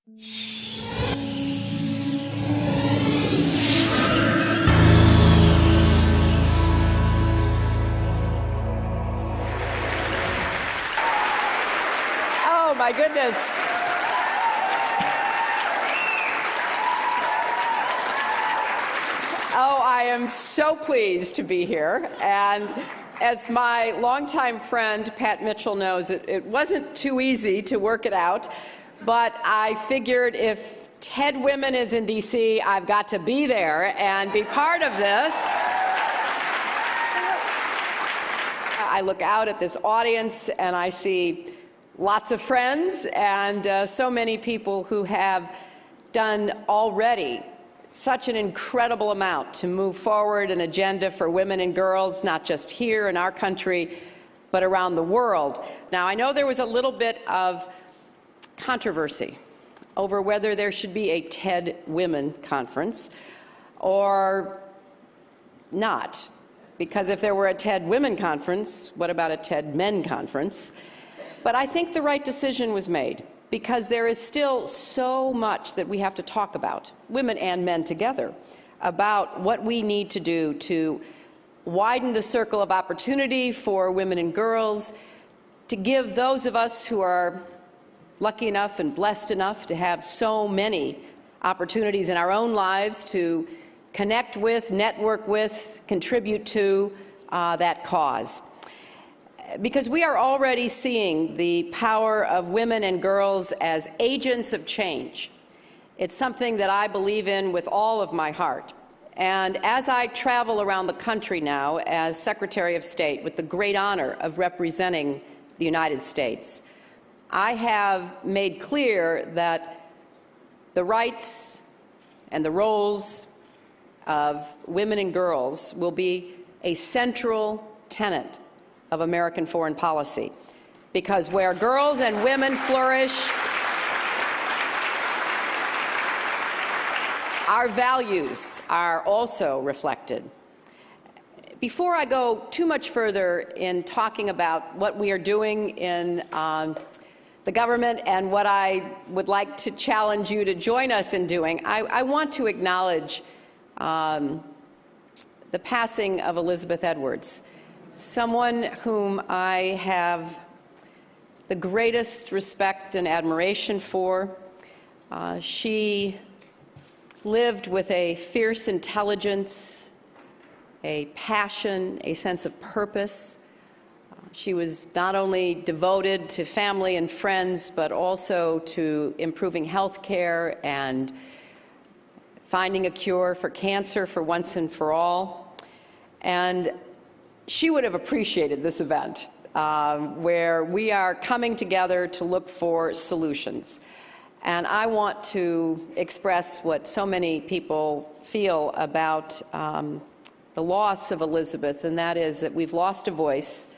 Oh, my goodness. Oh, I am so pleased to be here. And as my longtime friend Pat Mitchell knows, it wasn't too easy to work it out. But I figured if TEDWomen is in D.C., I've got to be there and be part of this. I look out at this audience and I see lots of friends and so many people who have done already such an incredible amount to move forward an agenda for women and girls, not just here in our country, but around the world. Now, I know there was a little bit of controversy over whether there should be a TEDWomen conference or not. Because if there were a TEDWomen conference, what about a TEDmen conference? But I think the right decision was made, because there is still so much that we have to talk about, women and men together, about what we need to do to widen the circle of opportunity for women and girls, to give those of us who are lucky enough and blessed enough to have so many opportunities in our own lives to connect with, network with, contribute to that cause. Because we are already seeing the power of women and girls as agents of change. It's something that I believe in with all of my heart. And as I travel around the country now as Secretary of State with the great honor of representing the United States, I have made clear that the rights and the roles of women and girls will be a central tenet of American foreign policy, because where girls and women flourish, our values are also reflected. Before I go too much further in talking about what we are doing in the government and what I would like to challenge you to join us in doing, I want to acknowledge the passing of Elizabeth Edwards, someone whom I have the greatest respect and admiration for. She lived with a fierce intelligence, a passion, a sense of purpose. She was not only devoted to family and friends, but also to improving health care and finding a cure for cancer for once and for all. And she would have appreciated this event, where we are coming together to look for solutions. And I want to express what so many people feel about the loss of Elizabeth, and that is that we've lost a voice,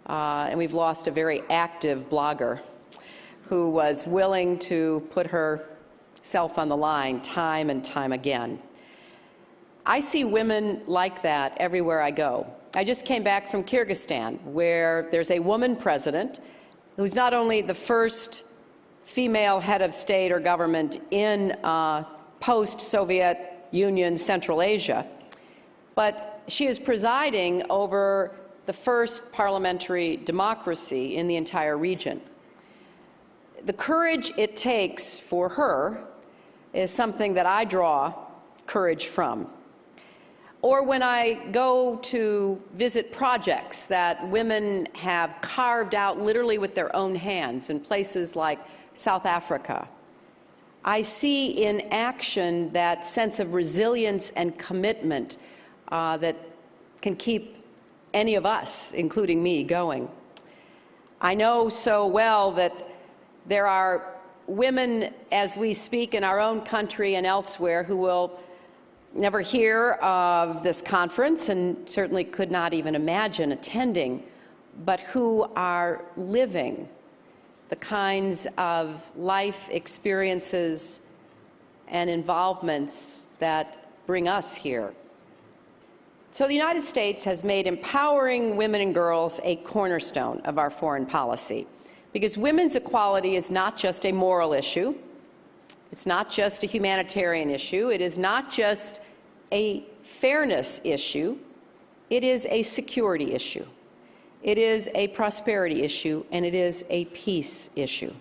and we've lost a very active blogger who was willing to put herself on the line time and time again. I see women like that everywhere I go. I just came back from Kyrgyzstan, where there's a woman president who's not only the first female head of state or government in post-Soviet Union Central Asia, but she is presiding over the first parliamentary democracy in the entire region. The courage it takes for her is something that I draw courage from. Or when I go to visit projects that women have carved out literally with their own hands in places like South Africa, I see in action that sense of resilience and commitment that can keep any of us, including me, going. I know so well that there are women, as we speak in our own country and elsewhere, who will never hear of this conference and certainly could not even imagine attending, but who are living the kinds of life experiences and involvements that bring us here. So the United States has made empowering women and girls a cornerstone of our foreign policy, because women's equality is not just a moral issue, It's not just a humanitarian issue. It is not just a fairness issue. It is a security issue. It is a prosperity issue, and it is a peace issue.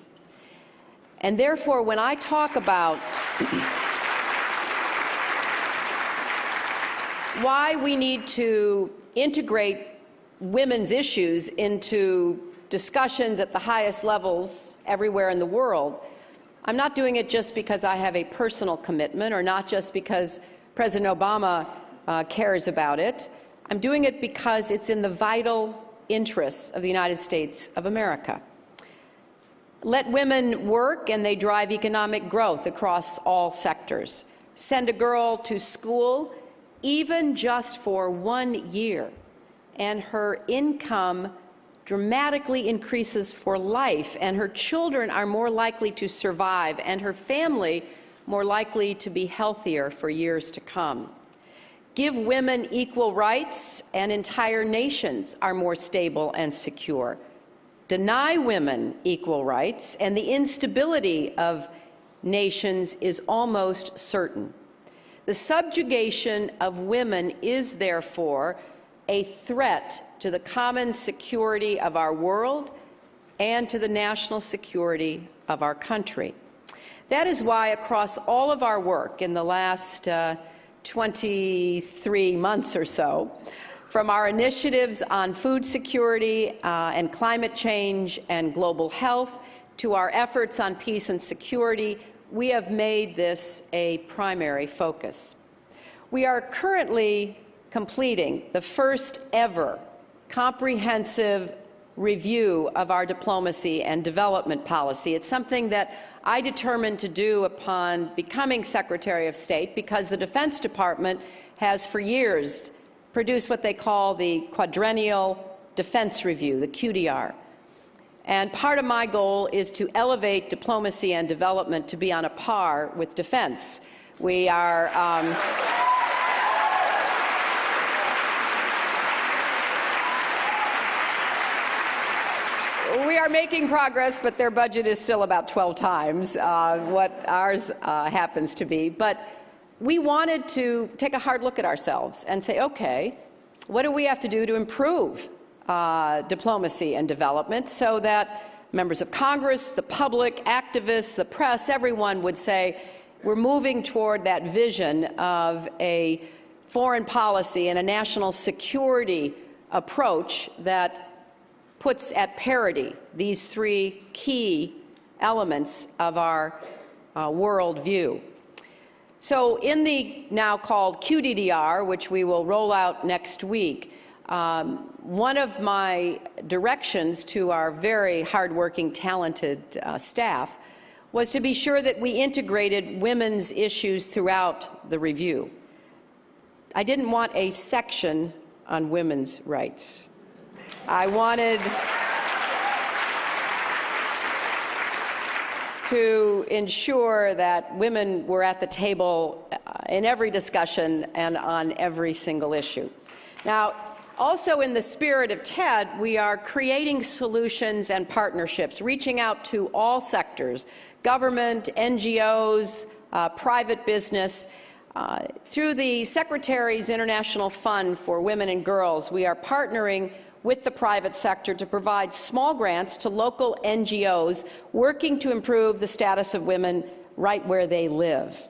And therefore, when I talk about why we need to integrate women's issues into discussions at the highest levels everywhere in the world, I'm not doing it just because I have a personal commitment or not just because President Obama cares about it. I'm doing it because it's in the vital interests of the United States of America. Let women work and they drive economic growth across all sectors. Send a girl to school even just for 1 year, and her income dramatically increases for life, and her children are more likely to survive, and her family more likely to be healthier for years to come. Give women equal rights, and entire nations are more stable and secure. Deny women equal rights, and the instability of nations is almost certain. The subjugation of women is, therefore, a threat to the common security of our world and to the national security of our country. That is why, across all of our work in the last 23 months or so, from our initiatives on food security and climate change and global health to our efforts on peace and security, we have made this a primary focus. We are currently completing the first ever comprehensive review of our diplomacy and development policy. It's something that I determined to do upon becoming Secretary of State because the Defense Department has for years produced what they call the Quadrennial Defense Review, the QDR. And part of my goal is to elevate diplomacy and development to be on a par with defense. We are making progress, but their budget is still about 12 times what ours happens to be. But we wanted to take a hard look at ourselves and say, okay, what do we have to do to improve diplomacy and development so that members of Congress, the public, activists, the press, everyone would say, we're moving toward that vision of a foreign policy and a national security approach that puts at parity these three key elements of our world view. So in the now called QDDR, which we will roll out next week, one of my directions to our very hardworking, talented staff was to be sure that we integrated women's issues throughout the review. I didn't want a section on women's rights. I wanted to ensure that women were at the table in every discussion and on every single issue. Now, also in the spirit of TED, we are creating solutions and partnerships, reaching out to all sectors, government, NGOs, private business. Through the Secretary's International Fund for Women and Girls, we are partnering with the private sector to provide small grants to local NGOs working to improve the status of women right where they live.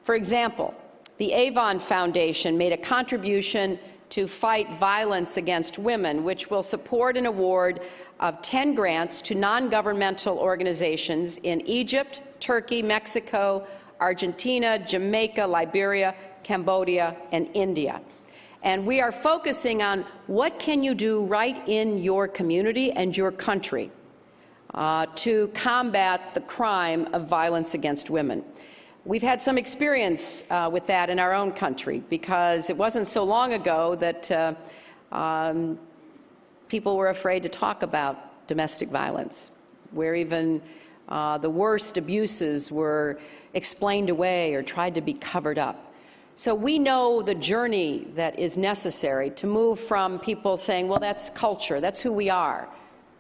For example, the Avon Foundation made a contribution to fight violence against women, which will support an award of 10 grants to non-governmental organizations in Egypt, Turkey, Mexico, Argentina, Jamaica, Liberia, Cambodia, and India. And we are focusing on what can you do right in your community and your country to combat the crime of violence against women. We've had some experience with that in our own country because it wasn't so long ago that people were afraid to talk about domestic violence, where even the worst abuses were explained away or tried to be covered up. So we know the journey that is necessary to move from people saying, well, that's culture, that's who we are.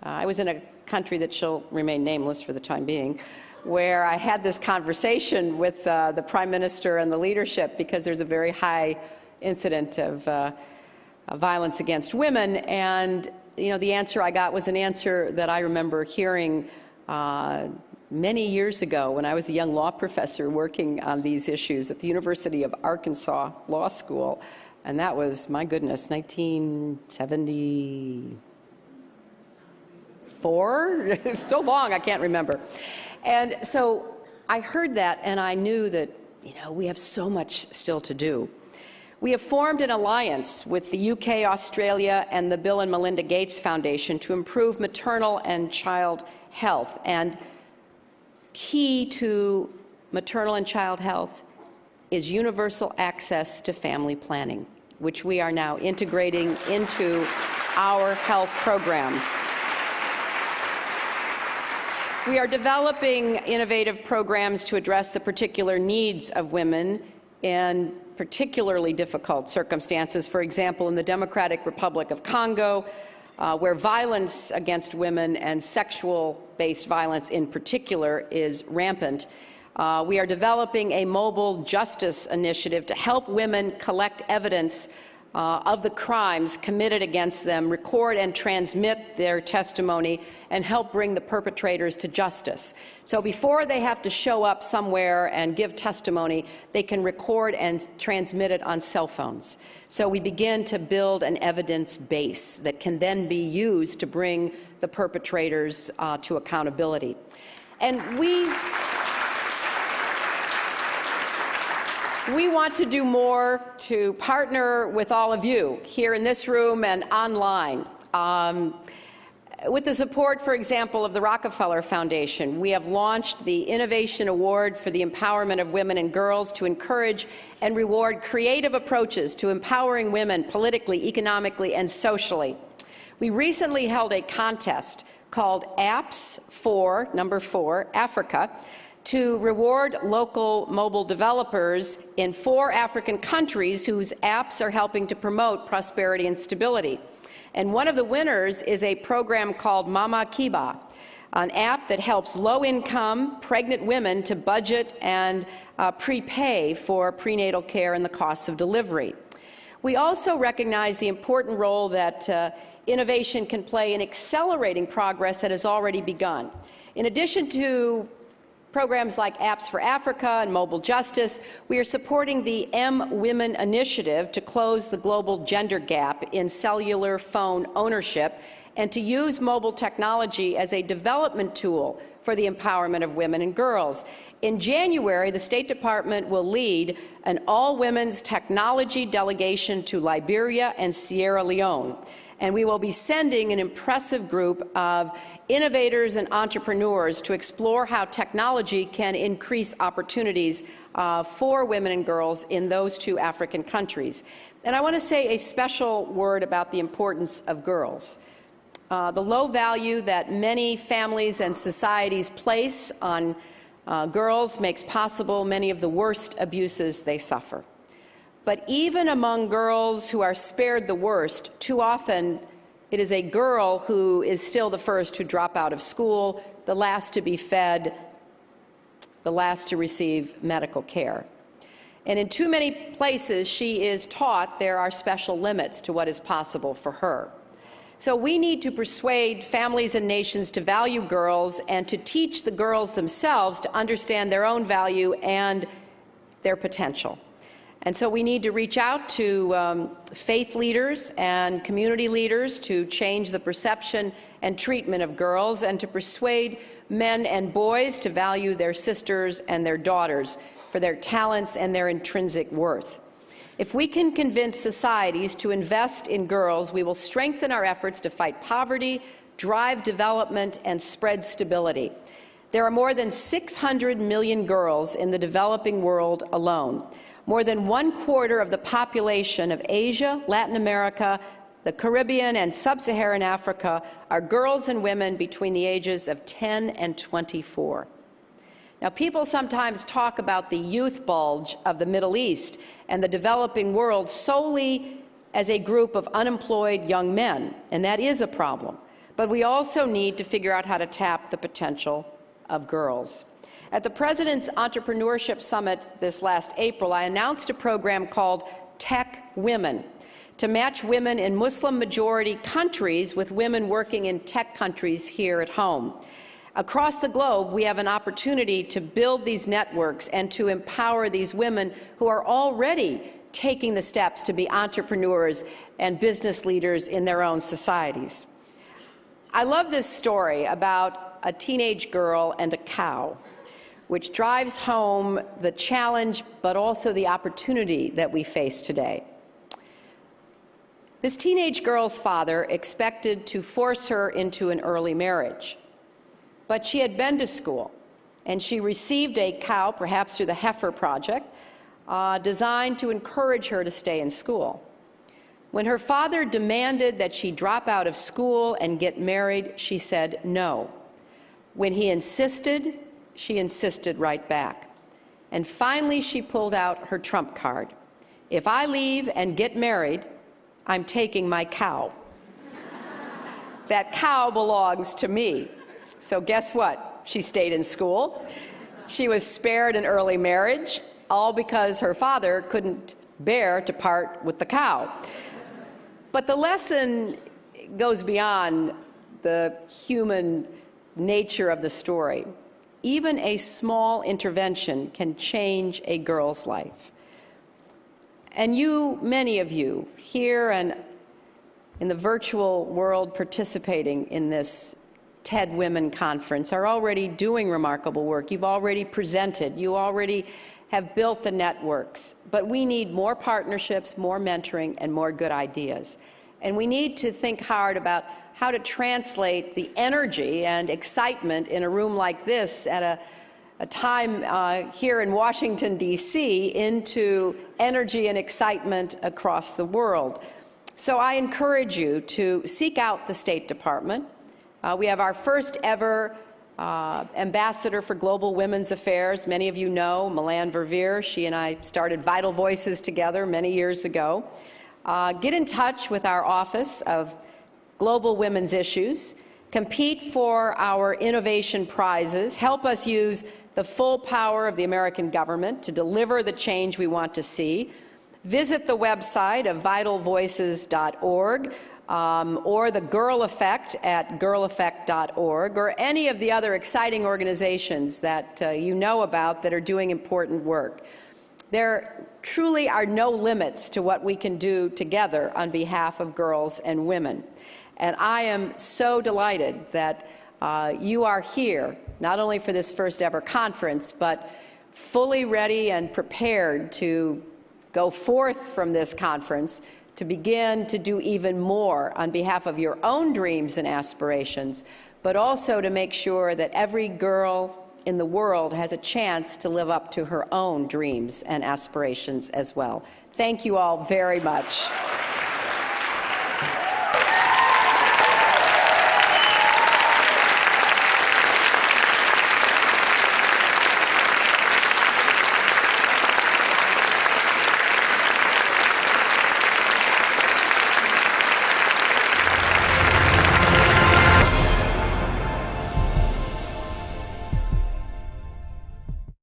I was in a country that shall remain nameless for the time being, where I had this conversation with the Prime Minister and the leadership, because there's a very high incident of violence against women. And the answer I got was an answer that I remember hearing many years ago when I was a young law professor working on these issues at the University of Arkansas Law School. And that was, my goodness, 1974? It's so long, I can't remember. And so I heard that, and I knew that, we have so much still to do. We have formed an alliance with the UK, Australia, and the Bill and Melinda Gates Foundation to improve maternal and child health. And key to maternal and child health is universal access to family planning, which we are now integrating into our health programs. We are developing innovative programs to address the particular needs of women in particularly difficult circumstances. For example, in the Democratic Republic of Congo, where violence against women and sexual-based violence in particular is rampant, we are developing a mobile justice initiative to help women collect evidence of the crimes committed against them, record and transmit their testimony, and help bring the perpetrators to justice. So before they have to show up somewhere and give testimony, they can record and transmit it on cell phones. So we begin to build an evidence base that can then be used to bring the perpetrators to accountability. And we want to do more to partner with all of you here in this room and online. With the support, for example, of the Rockefeller Foundation, we have launched the Innovation Award for the Empowerment of Women and Girls to encourage and reward creative approaches to empowering women politically, economically, and socially. We recently held a contest called Apps for, number 4, Africa, to reward local mobile developers in 4 African countries whose apps are helping to promote prosperity and stability. And one of the winners is a program called Mama Kiba, an app that helps low-income pregnant women to budget and prepay for prenatal care and the costs of delivery. We also recognize the important role that innovation can play in accelerating progress that has already begun. In addition to programs like Apps for Africa and Mobile Justice, we are supporting the TEDWomen initiative to close the global gender gap in cellular phone ownership and to use mobile technology as a development tool for the empowerment of women and girls. In January, the State Department will lead an all-women's technology delegation to Liberia and Sierra Leone. And we will be sending an impressive group of innovators and entrepreneurs to explore how technology can increase opportunities for women and girls in those 2 African countries. And I want to say a special word about the importance of girls. The low value that many families and societies place on girls makes possible many of the worst abuses they suffer. But even among girls who are spared the worst, too often it is a girl who is still the first to drop out of school, the last to be fed, the last to receive medical care. And in too many places, she is taught there are special limits to what is possible for her. So we need to persuade families and nations to value girls and to teach the girls themselves to understand their own value and their potential. And so we need to reach out to faith leaders and community leaders to change the perception and treatment of girls and to persuade men and boys to value their sisters and their daughters for their talents and their intrinsic worth. If we can convince societies to invest in girls, we will strengthen our efforts to fight poverty, drive development, and spread stability. There are more than 600 million girls in the developing world alone. More than 1/4 of the population of Asia, Latin America, the Caribbean, and sub-Saharan Africa are girls and women between the ages of 10 and 24. Now, people sometimes talk about the youth bulge of the Middle East and the developing world solely as a group of unemployed young men, and that is a problem. But we also need to figure out how to tap the potential of girls. At the President's Entrepreneurship Summit this last April, I announced a program called TEDWomen to match women in Muslim-majority countries with women working in tech countries here at home. Across the globe, we have an opportunity to build these networks and to empower these women who are already taking the steps to be entrepreneurs and business leaders in their own societies. I love this story about a teenage girl and a cow, which drives home the challenge but also the opportunity that we face today. This teenage girl's father expected to force her into an early marriage, but she had been to school, and she received a cow, perhaps through the Heifer Project, designed to encourage her to stay in school. When her father demanded that she drop out of school and get married, she said no. When he insisted, she insisted right back. And finally, she pulled out her trump card. If I leave and get married, I'm taking my cow. That cow belongs to me. So guess what? She stayed in school. She was spared an early marriage, all because her father couldn't bear to part with the cow. But the lesson goes beyond the human nature of the story. Even a small intervention can change a girl's life. And you, many of you, here and in the virtual world participating in this TEDWomen conference are already doing remarkable work. You've already presented. You already have built the networks. But we need more partnerships, more mentoring, and more good ideas. And we need to think hard about how to translate the energy and excitement in a room like this at a time here in Washington, D.C., into energy and excitement across the world. So I encourage you to seek out the State Department. We have our first ever Ambassador for Global Women's Affairs. Many of you know Milan Verveer. She and I started Vital Voices together many years ago. Get in touch with our Office of Global Women's Issues. Compete for our innovation prizes. Help us use the full power of the American government to deliver the change we want to see. Visit the website of vitalvoices.org or the Girl Effect at girleffect.org, or any of the other exciting organizations that you know about that are doing important work. There truly are no limits to what we can do together on behalf of girls and women. And I am so delighted that you are here, not only for this first ever conference, but fully ready and prepared to go forth from this conference to begin to do even more on behalf of your own dreams and aspirations, but also to make sure that every girl in the world has a chance to live up to her own dreams and aspirations as well. Thank you all very much.